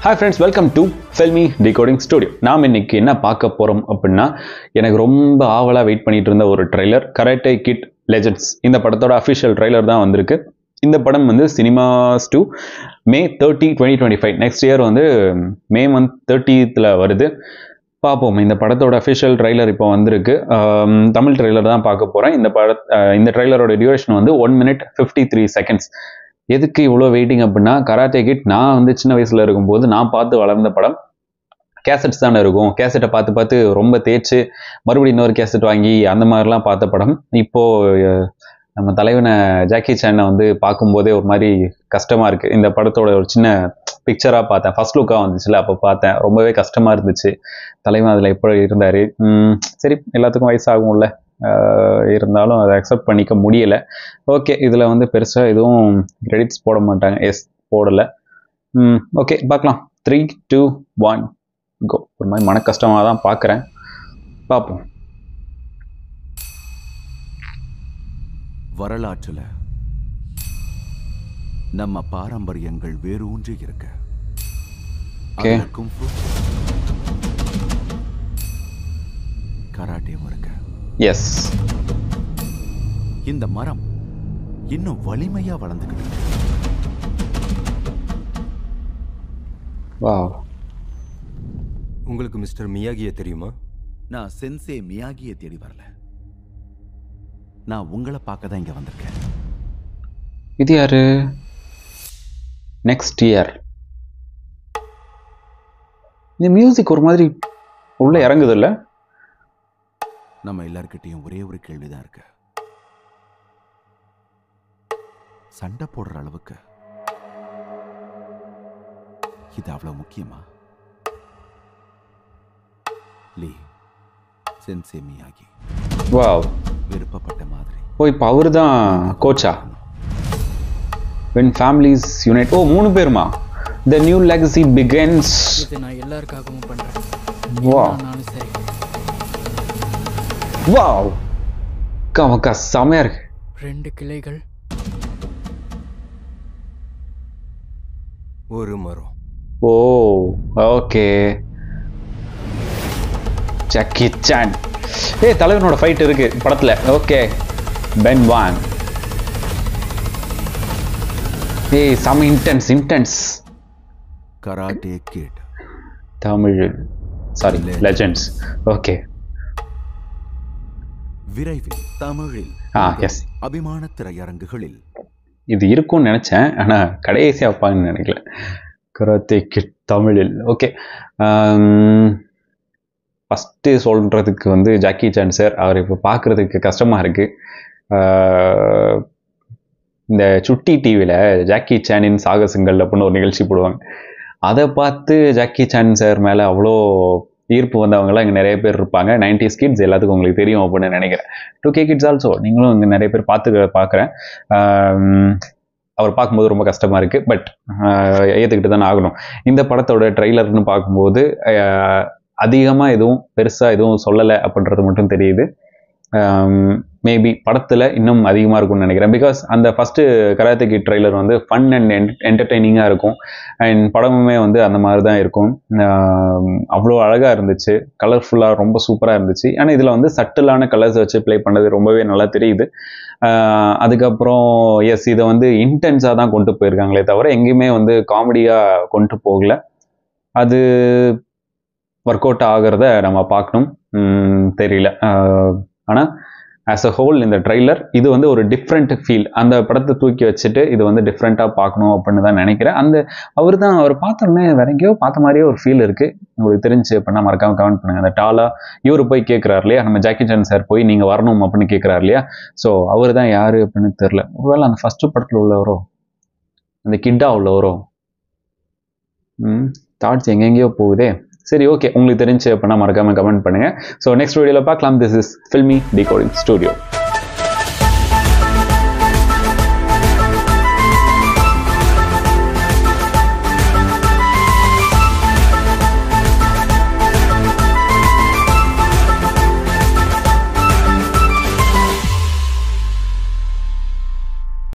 Hi friends, welcome to Filmy Decoding Studio. நாம் இன்னைக்கு என்ன பார்க்க போறோம் அப்படின்னா, எனக்கு ரொம்ப ஆவலா வெயிட் பண்ணிட்டு இருந்த ஒரு ட்ரெய்லர் கராட்டே கிட் லெஜெண்ட்ஸ். இந்த படத்தோட அஃபிஷியல் ட்ரெய்லர் தான் வந்திருக்கு. இந்த படம் வந்து cinemas to May 30, 2025 next year வந்து May month 30th வருது. பார்ப்போம். இந்த படத்தோட அஃபிஷியல் ட்ரெய்லர் இப்போ வந்திருக்கு. தமிழ் ட்ரெய்லர் தான் பார்க்க போகிறேன். இந்த ட்ரெய்லரோட டியூரேஷன் வந்து 1 minute 53 seconds. எதுக்கு இவ்வளோ வெயிட்டிங் அப்படின்னா, கராத்தே கிட் நான் வந்து சின்ன வயசில் இருக்கும்போது நான் பார்த்து வளர்ந்த படம். கேசட்ஸ் தானே இருக்கும். கேசட்டை பார்த்து பார்த்து ரொம்ப தேய்ச்சி மறுபடியும் இன்னொரு கேசட் வாங்கி அந்த மாதிரிலாம் பார்த்த படம். இப்போது நம்ம தலைவனை ஜாக்கி சானை வந்து பார்க்கும்போதே ஒரு மாதிரி கஷ்டமாக இருக்குது. இந்த படத்தோட ஒரு சின்ன பிக்சராக பார்த்தேன், ஃபர்ஸ்ட் லுக்காக வந்துச்சுல, அப்போ பார்த்தேன். ரொம்பவே கஷ்டமாக இருந்துச்சு. தலைவன் அதில் எப்படி இருந்தார். சரி, எல்லாத்துக்கும் வயசாகும்ல, இருந்தாலும் அதை அக்செப்ட் பண்ணிக்க முடியலை. ஓகே, இதில் வந்து பெருசாக எதுவும் கிரெடிட்ஸ் போட மாட்டாங்க. போடலை. ஓகே, பார்க்கலாம். 3, 2, 1 கோ. ஒரு மாதிரி மன கஷ்டமாக தான் பார்க்குறேன். பார்ப்போம். வரலாற்றில் நம்ம பாரம்பரியங்கள் வேரூன்றி இருக்க. கராட்டேவும் இருக்க. எஸ், இந்த மரம் இன்னும் வலிமையா வளர்ந்துக்கிட்டு இருக்கு. வாவ். உங்களுக்கு மிஸ்டர் மியாகியை தெரியுமா? நான் சென்சே மியாகியை தேடி வரல, நான் உங்களை பார்க்க தான் இங்க வந்திருக்கேன். இது யாரு? Next year. இந்த மியூசிக் ஒரு மாதிரி உள்ள இறங்குது இல்ல? நம்ம எல்லார்கிட்டையும் ஒரே ஒரு கேள்விதான் இருக்கு. சண்டை போடுற அளவுக்கு இது அவ்வளவு முக்கியமா? லீ சென்சே மியாகி வாவ், விருப்பப்பட்ட மாதிரி. ஓ, இப்போ அவரு தான் கோச்சா? When families unite. ஓ, 3 பேருமா? The new legacy begins. இது நான் எல்லாருக்காகவும் பண்றேன். வாவ், நானும் சரி. வாவ், கமக்கா செமையா இருக்கு. 2 கிளைகள், ஒரு மரம். Oh, okay. Jackie Chan. தலைவனோட ஃபைட் இருக்கு படத்துல. ஓகே, பென் வான். Some intense. Karate kid Tamil, sorry, legends. Okay, விரைவில் தமிழில் எஸ், அபிமான திரையரங்குகளில். இது இருக்கும்னு நினைச்சேன், ஆனா கடைசியா வைப்பாங்கன்னு நினைக்கல. கராத்தே கிட் தமிழில். ஓகே, ஃபஸ்ட்டு சொல்கிறதுக்கு வந்து ஜாக்கி சான் சார், அவர் இப்போ பார்க்குறதுக்கு கஷ்டமாக இருக்குது. இந்த சுட்டி டிவியில் ஜாக்கி சானின் சாகசங்கள் அப்படின்னு ஒரு நிகழ்ச்சி போடுவாங்க. அதை பார்த்து ஜாக்கி சான் சார் மேலே அவ்வளோ ஈர்ப்பு வந்தவங்களாம் இங்கே நிறைய பேர் இருப்பாங்க. 90s கிட்ஸ் எல்லாத்துக்கும் உங்களுக்கு தெரியும் அப்படின்னு நினைக்கிறேன். 2K கிட்ஸ் ஆல்சோ நீங்களும் இங்கே நிறைய பேர் பார்க்குறேன். அவர் பார்க்கும்போது ரொம்ப கஷ்டமாக இருக்குது, பட் ஏற்றுக்கிட்டு தானே ஆகணும். இந்த படத்தோட ட்ரெய்லர்னு பார்க்கும்போது அதிகமாக எதுவும் பெருசாக எதுவும் சொல்லலை அப்படின்றது மட்டும் தெரியுது. மேபி படத்தில் இன்னும் அதிகமாக இருக்கும்னு நினைக்கிறேன். பிகாஸ் அந்த ஃபஸ்ட்டு கராத்தே கிட் ட்ரெய்லர் வந்து ஃபன் அண்ட் என்டர்டெய்னிங்காக இருக்கும். அண்ட் படமுமே வந்து அந்த மாதிரி தான் இருக்கும். அவ்வளோ அழகாக இருந்துச்சு, கலர்ஃபுல்லாக ரொம்ப சூப்பராக இருந்துச்சு. ஆனால் இதில் வந்து சட்டிலான கலர்ஸ் வச்சு ப்ளே பண்ணது ரொம்பவே நல்லா தெரியுது. அதுக்கப்புறம் எஸ், இதை வந்து இன்டென்ஸாக தான் கொண்டு போயிருக்காங்களே தவிர எங்கேயுமே வந்து காமெடியாக கொண்டு போகல. அது ஒர்க் அவுட் ஆகிறத நம்ம பார்க்கணும். தெரியல. ஆனால் ஆஸ் அ ஹோல் இந்த ட்ரெய்லர் இது வந்து ஒரு டிஃப்ரெண்ட் ஃபீல். அந்த படத்தை தூக்கி வச்சுட்டு இது வந்து டிஃப்ரெண்ட்டாக பார்க்கணும் அப்படின்னு தான் நினைக்கிறேன். அவர் பார்த்தோன்னே வேற எங்கேயோ பார்த்த மாதிரியே ஒரு ஃபீல் இருக்குது. உங்களுக்கு தெரிஞ்சு அப்படின்னா மறக்காமல் கமெண்ட் பண்ணுங்கள். அந்த டாலா இவர் போய் கேட்குறாரு இல்லையா, நம்ம ஜாக்கி சான் சார் போய் நீங்கள் வரணும் அப்படின்னு கேட்குறாரு இல்லையா. ஸோ அவர் தான் யார் அப்படின்னு தெரில. ஒருவேளை அந்த ஃபஸ்ட்டு படத்தில் உள்ளவரோ, அந்த கிட்டா உள்ளவரோ. தாட்ஸ் எங்கெங்கேயோ போகுதே. சரி, ஓகே, உங்களுக்கு தெரிஞ்சு அப்படின்னா மறக்காமல் கமெண்ட் பண்ணுங்கள். ஸோ நெக்ஸ்ட் வீடியோவில் பார்க்கலாம். This is filmi decoding studio.